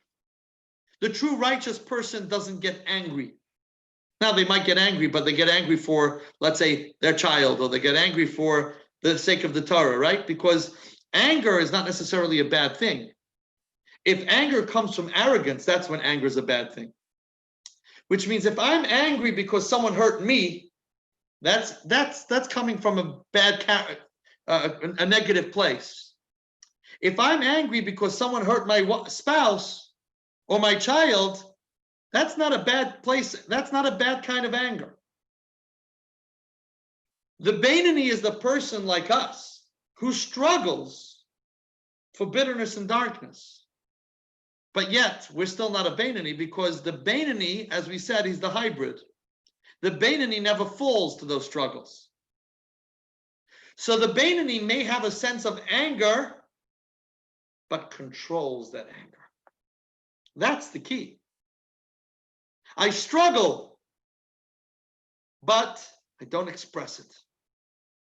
[SPEAKER 1] The true righteous person doesn't get angry. Now, they might get angry, but they get angry for, let's say, their child, or they get angry for the sake of the Torah, right? Because anger is not necessarily a bad thing. If anger comes from arrogance, that's when anger is a bad thing. Which means if I'm angry because someone hurt me, that's coming from a bad a negative place. If I'm angry because someone hurt my spouse or my child, that's not a bad place. That's not a bad kind of anger. The Beinoni is the person like us who struggles for bitterness and darkness. But yet, we're still not a Beinoni, because the Beinoni, as we said, he's the hybrid. The Beinoni never falls to those struggles. So the Beinoni may have a sense of anger, but controls that anger. That's the key. I struggle, but I don't express it.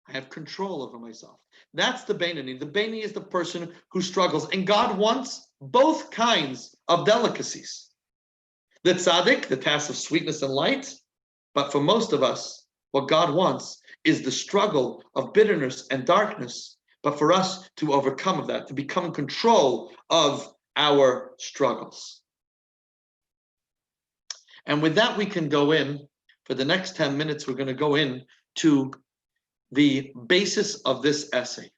[SPEAKER 1] I have control over myself. That's the Beinoni. The Beinoni is the person who struggles. And God wants both kinds of delicacies. The tzaddik, the task of sweetness and light. But for most of us, what God wants is the struggle of bitterness and darkness. But for us to overcome that, to become in control of our struggles. And with that, we can go in, for the next 10 minutes, we're going to go in to the basis of this essay.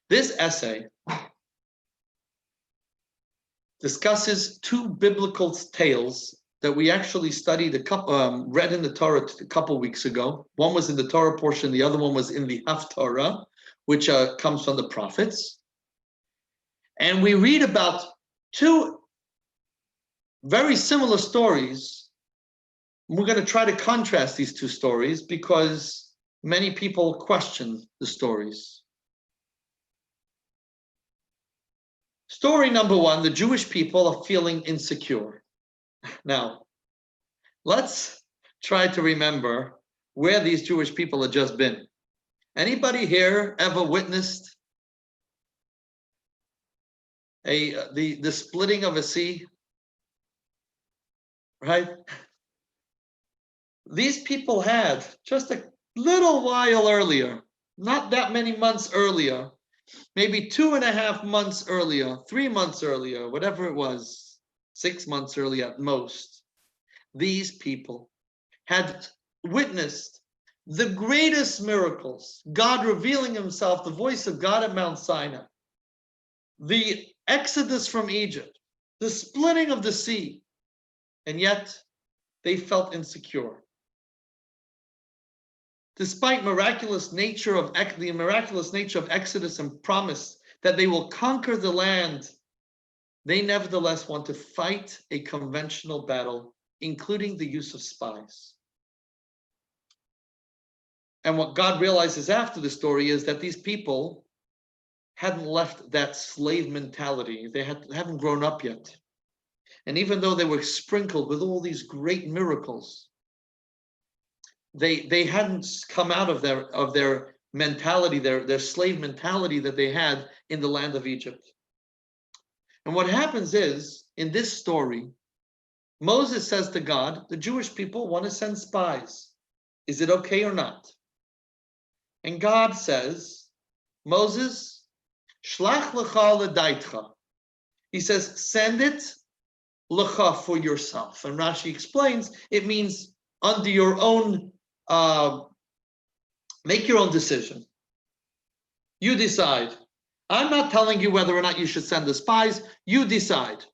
[SPEAKER 1] This essay discusses two biblical tales that we actually studied read in the Torah a couple weeks ago. One was in the Torah portion, the other one was in the Haftarah, which comes from the prophets. And we read about two very similar stories. We're going to try to contrast these two stories because many people question the stories. Story number one, the Jewish people are feeling insecure. Now, let's try to remember where these Jewish people had just been. Anybody here ever witnessed the splitting of a sea? Right? These people had, just a little while earlier, not that many months earlier, maybe 2.5 months earlier, 3 months earlier, whatever it was, 6 months earlier at most, these people had witnessed the greatest miracles, God revealing himself, the voice of God at Mount Sinai, the exodus from Egypt, the splitting of the sea, and yet they felt insecure. Despite the miraculous nature of Exodus and promise that they will conquer the land, they nevertheless want to fight a conventional battle, including the use of spies. And what God realizes after the story is that these people hadn't left that slave mentality. They haven't grown up yet. And even though they were sprinkled with all these great miracles, they hadn't come out of their mentality, their slave mentality that they had in the land of Egypt. And what happens is, in this story, Moses says to God, the Jewish people want to send spies. Is it okay or not? And God says, Moses, shlach lecha l'daitcha. He says, send it lecha for yourself. And Rashi explains, it means under your own, make your own decision. You decide. I'm not telling you whether or not you should send the spies. You decide.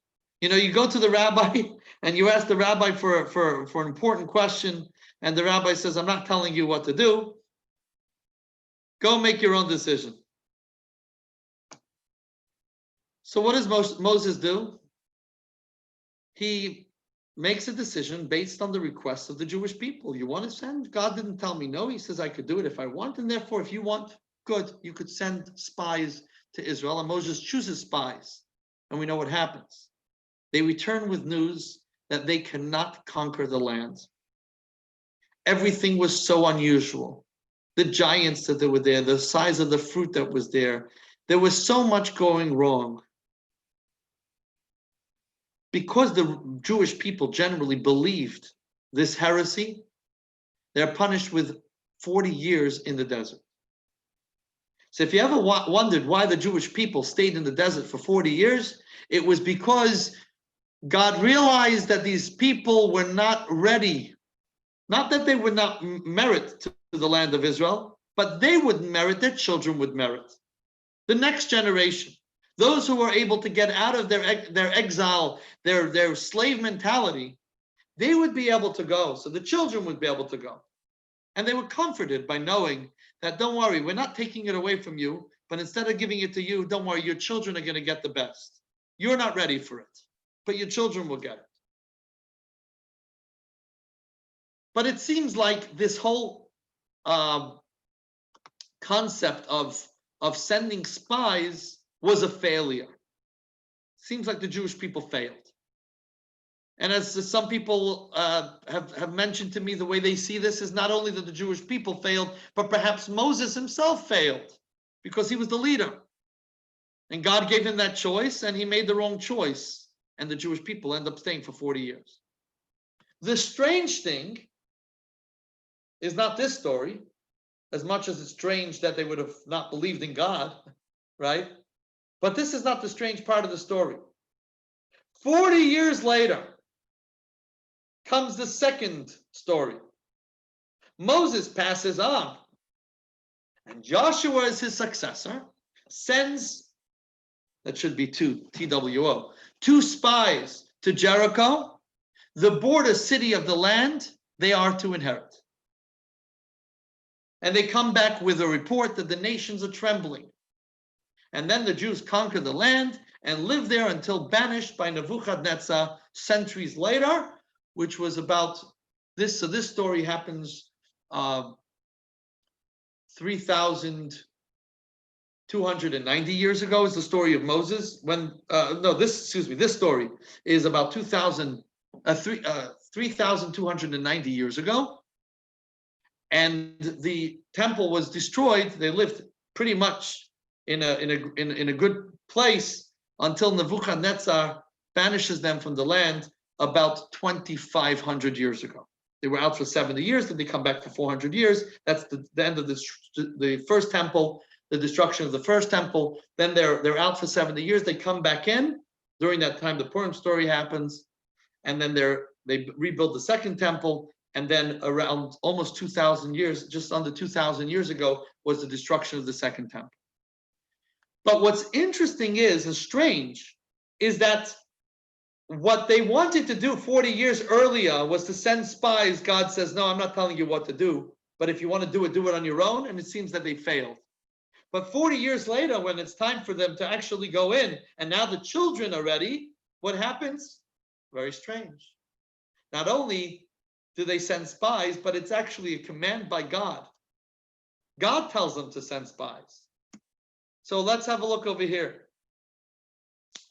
[SPEAKER 1] You go to the rabbi and you ask the rabbi for an important question, and the rabbi says, I'm not telling you what to do. Go make your own decision. So what does Moses do? He makes a decision based on the requests of the Jewish people. You want to send? God didn't tell me no. He says I could do it if I want, and therefore if you want, good, you could send spies to Israel. And Moses chooses spies, and we know what happens. They return with news that they cannot conquer the land. Everything was so unusual. The giants that were there, the size of the fruit that was there. There was so much going wrong. Because the Jewish people generally believed this heresy, they're punished with 40 years in the desert. So if you ever wondered why the Jewish people stayed in the desert for 40 years, it was because God realized that these people were not ready. Not that they would not merit to the land of Israel, but they wouldn't merit, their children would merit. The next generation, those who were able to get out of their exile, their slave mentality, they would be able to go. So the children would be able to go. And they were comforted by knowing that, don't worry, we're not taking it away from you, but instead of giving it to you, don't worry, your children are going to get the best. You're not ready for it, but your children will get it. But it seems like this whole concept of sending spies was a failure. Seems like the Jewish people failed. And as some people have mentioned to me, the way they see this is not only that the Jewish people failed, but perhaps Moses himself failed because he was the leader. And God gave him that choice, and he made the wrong choice. And the Jewish people end up staying for 40 years. The strange thing is not this story, as much as it's strange that they would have not believed in God, right? But this is not the strange part of the story. 40 years later comes the second story. Moses passes on, and Joshua, as his successor, sends, that should be two spies to Jericho, the border city of the land they are to inherit. And they come back with a report that the nations are trembling. And then the Jews conquer the land and live there until banished by Nebuchadnezzar centuries later, which was about this. So this story happens 3,290 years ago is the story of Moses. This story is about 3,290 years ago. And the temple was destroyed. They lived pretty much in a good place until Nebuchadnezzar banishes them from the land about 2,500 years ago. They were out for 70 years, then they come back for 400 years. That's the end of the first temple, the destruction of the first temple. Then they're out for 70 years. They come back in. During that time, the Purim story happens, and then they rebuild the second temple. And then around almost 2,000 years, just under 2,000 years ago, was the destruction of the second temple. But what's interesting and strange is that what they wanted to do 40 years earlier was to send spies. God says, no, I'm not telling you what to do, but if you want to do it on your own. And it seems that they failed. But 40 years later, when it's time for them to actually go in, and now the children are ready, what happens? Very strange. Not only do they send spies, but it's actually a command by God. God tells them to send spies. So let's have a look over here.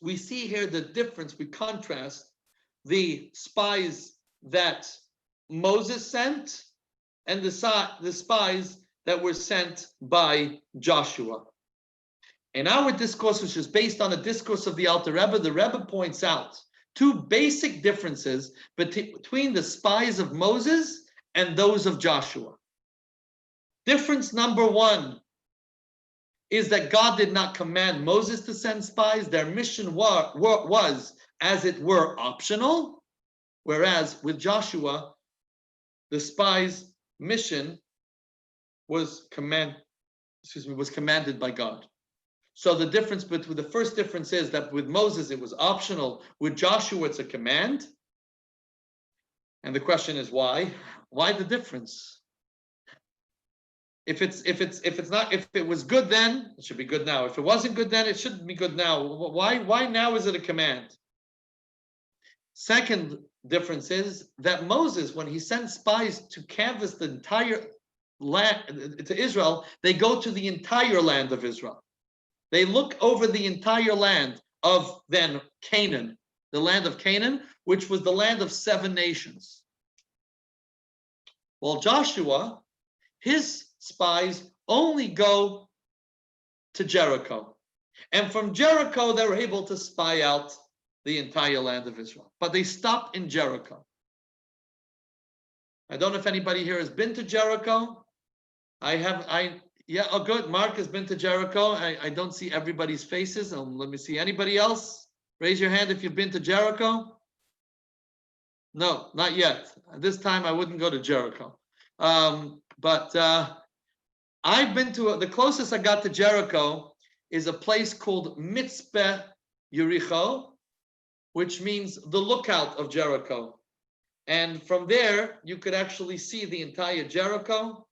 [SPEAKER 1] We see here the difference. We contrast the spies that Moses sent and the spies that were sent by Joshua. In our discourse, which is based on a discourse of the Alter Rebbe, the Rebbe points out two basic differences between the spies of Moses and those of Joshua. Difference number one is that God did not command Moses to send spies. Their mission was, as it were, optional, whereas with Joshua, the spies' mission was commanded by God. So the difference between the first difference is that with Moses it was optional, with Joshua it's a command. And the question is why? Why the difference? If it was good then, it should be good now. If it wasn't good then, it shouldn't be good now. Why now is it a command? Second difference is that Moses, when he sent spies to canvass the entire land to Israel, they go to the entire land of Israel. They look over the entire land of then Canaan, the land of Canaan, which was the land of 7 nations. Well, Joshua, his spies only go to Jericho. And from Jericho, they were able to spy out the entire land of Israel. But they stopped in Jericho. I don't know if anybody here has been to Jericho. Oh, good. Mark has been to Jericho. I don't see everybody's faces. Let me see. Anybody else? Raise your hand if you've been to Jericho. No, not yet. This time I wouldn't go to Jericho. But I've been to, the closest I got to Jericho is a place called Mitzpeh Yericho, which means the lookout of Jericho. And from there, you could actually see the entire Jericho.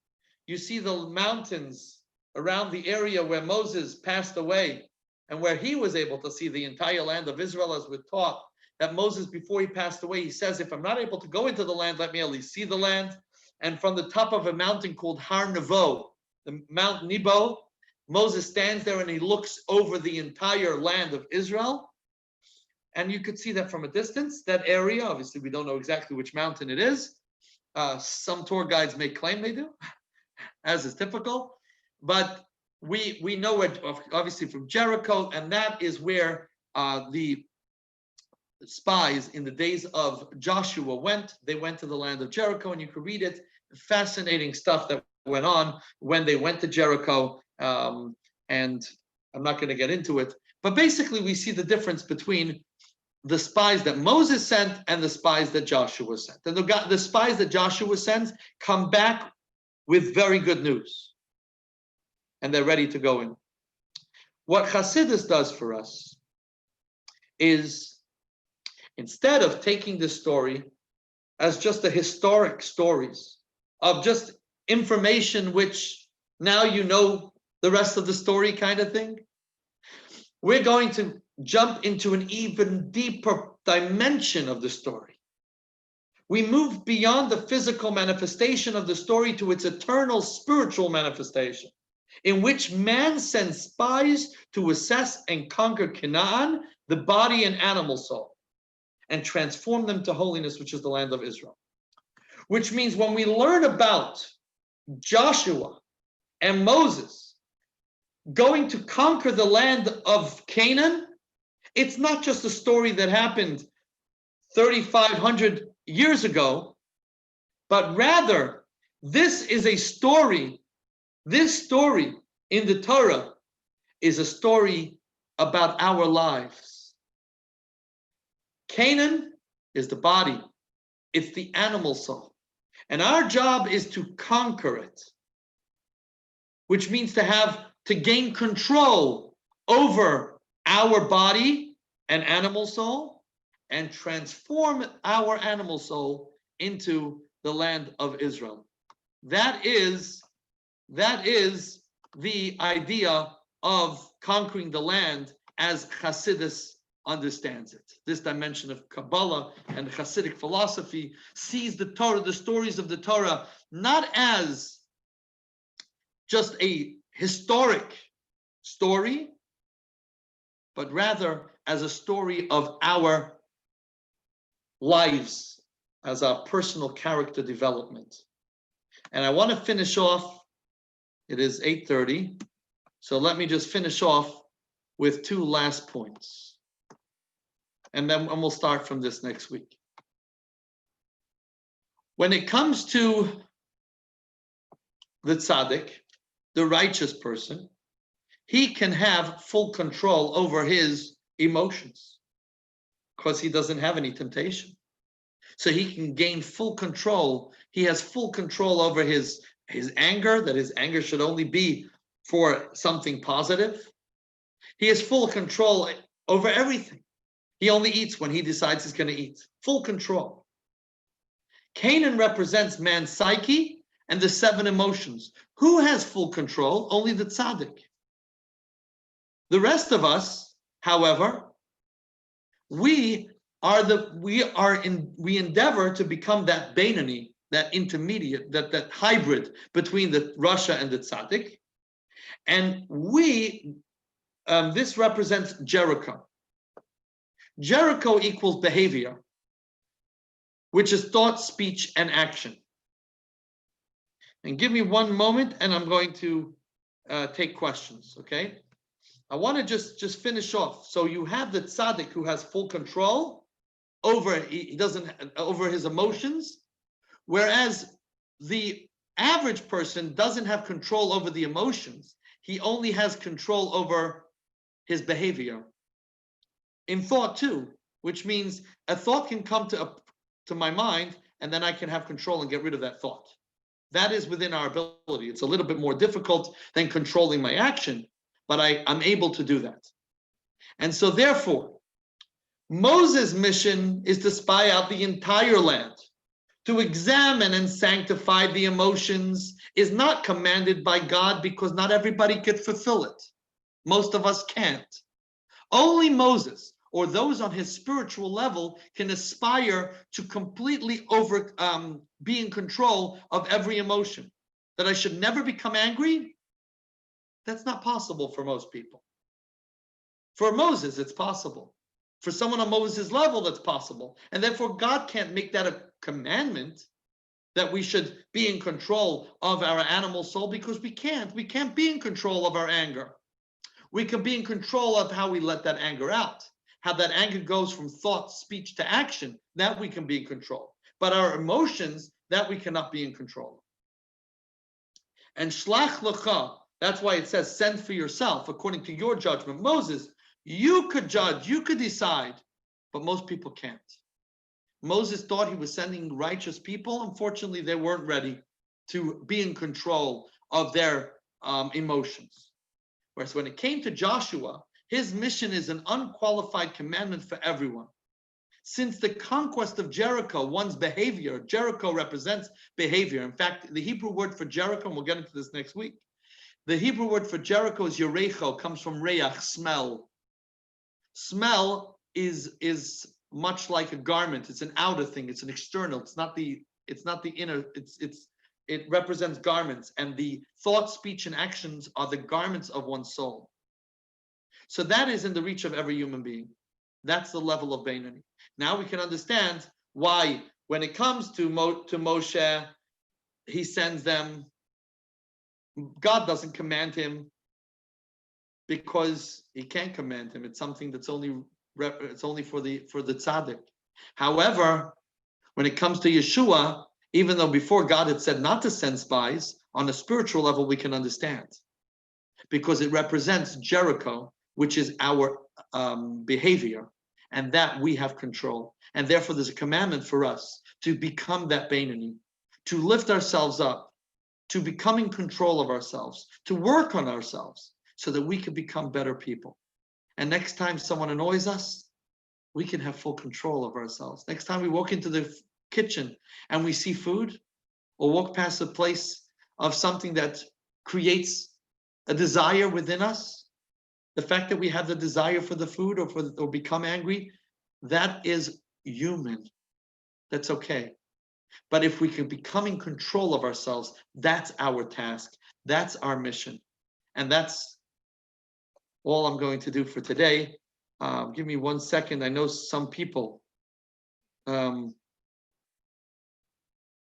[SPEAKER 1] You see the mountains around the area where Moses passed away and where he was able to see the entire land of Israel, as we're taught that Moses, before he passed away, he says, if I'm not able to go into the land, let me at least see the land. And from the top of a mountain called Har Nebo, the Mount Nebo, Moses stands there and he looks over the entire land of Israel. And you could see that from a distance, that area. Obviously, we don't know exactly which mountain it is. Some tour guides may claim they do, as is typical. But we know it obviously from Jericho, and that is where the spies in the days of Joshua went. They went to the land of Jericho, and you could read it. Fascinating stuff that went on when they went to Jericho. And I'm not going to get into it. But basically, we see the difference between the spies that Moses sent and the spies that Joshua sent. And the spies that Joshua sends come back with very good news. And they're ready to go in. What Hasidus does for us is, instead of taking this story as just the historic stories of just information which now you know the rest of the story kind of thing, we're going to jump into an even deeper dimension of the story. We move beyond the physical manifestation of the story to its eternal spiritual manifestation, in which man sends spies to assess and conquer Canaan, the body and animal soul, and transform them to holiness, which is the land of Israel. Which means when we learn about Joshua and Moses going to conquer the land of Canaan, it's not just a story that happened 3,500 years ago, but rather this is a story. This story in the Torah is a story about our lives. Canaan is the body. It's the animal soul. And our job is to conquer it, which means to gain control over our body and animal soul, and transform our animal soul into the land of Israel. That is the idea of conquering the land as Hasidus understands it. This dimension of Kabbalah and Hasidic philosophy sees the Torah, the stories of the Torah, not as just a historic story, but rather as a story of our lives, as our personal character development. And I want to finish off, it is 8:30, so let me just finish off with two last points. And then we'll start from this next week. When it comes to the tzaddik, the righteous person, he can have full control over his emotions because he doesn't have any temptation. So he can gain full control. He has full control over his anger, that his anger should only be for something positive. He has full control over everything. He only eats when he decides he's going to eat. Full control. Canaan represents man's psyche and the 7 emotions. Who has full control? Only the tzaddik. The rest of us, however, we endeavor to become that Beinani, that intermediate, that hybrid between the Rasha and the tzaddik, and this represents Jericho. Jericho equals behavior, which is thought, speech, and action. And give me one moment, and I'm going to take questions. Okay, I want to just finish off. So you have the tzaddik who has full control over over his emotions, whereas the average person doesn't have control over the emotions. He only has control over his behavior. In thought too, which means a thought can come to my mind, and then I can have control and get rid of that thought. That is within our ability. It's a little bit more difficult than controlling my action, but I'm able to do that. And so therefore, Moses' mission is to spy out the entire land. To examine and sanctify the emotions is not commanded by God because not everybody could fulfill it. Most of us can't. Only Moses, or those on his spiritual level, can aspire to completely be in control of every emotion. That I should never become angry, that's not possible for most people. For Moses, it's possible. For someone on Moses' level, that's possible. And therefore, God can't make that a commandment that we should be in control of our animal soul, because we can't. We can't be in control of our anger. We can be in control of how we let that anger out, how that anger goes from thought, speech to action. That we can be in control. But our emotions, that we cannot be in control. And shlach lecha, that's why it says, send for yourself, according to your judgment. Moses, you could judge, you could decide, but most people can't. Moses thought he was sending righteous people. Unfortunately, they weren't ready to be in control of their emotions. Whereas when it came to Joshua, his mission is an unqualified commandment for everyone. Since the conquest of Jericho, one's behavior, Jericho represents behavior. In fact, the Hebrew word for Jericho, and we'll get into this next week, the Hebrew word for Jericho is yerecho, comes from reach, smell. Smell is much like a garment. It's an outer thing. It's an external. It's not the inner. It represents garments, and the thought, speech, and actions are the garments of one's soul. So that is in the reach of every human being. That's the level of Beinani. Now we can understand why, when it comes to Moshe, he sends them. God doesn't command him because he can't command him. It's something that's only for the tzaddik. However, when it comes to Yeshua, even though before God had said not to send spies, on a spiritual level we can understand, because it represents Jericho, which is our behavior, and that we have control. And therefore there's a commandment for us to become that Beinani, to lift ourselves up, to become in control of ourselves, to work on ourselves so that we can become better people. And next time someone annoys us, we can have full control of ourselves. Next time we walk into the kitchen and we see food, or walk past a place of something that creates a desire within us, the fact that we have the desire for the food or become angry, that is human. That's okay. But if we can become in control of ourselves, that's our task. That's our mission. And that's all I'm going to do for today. Give me 1 second. I know some people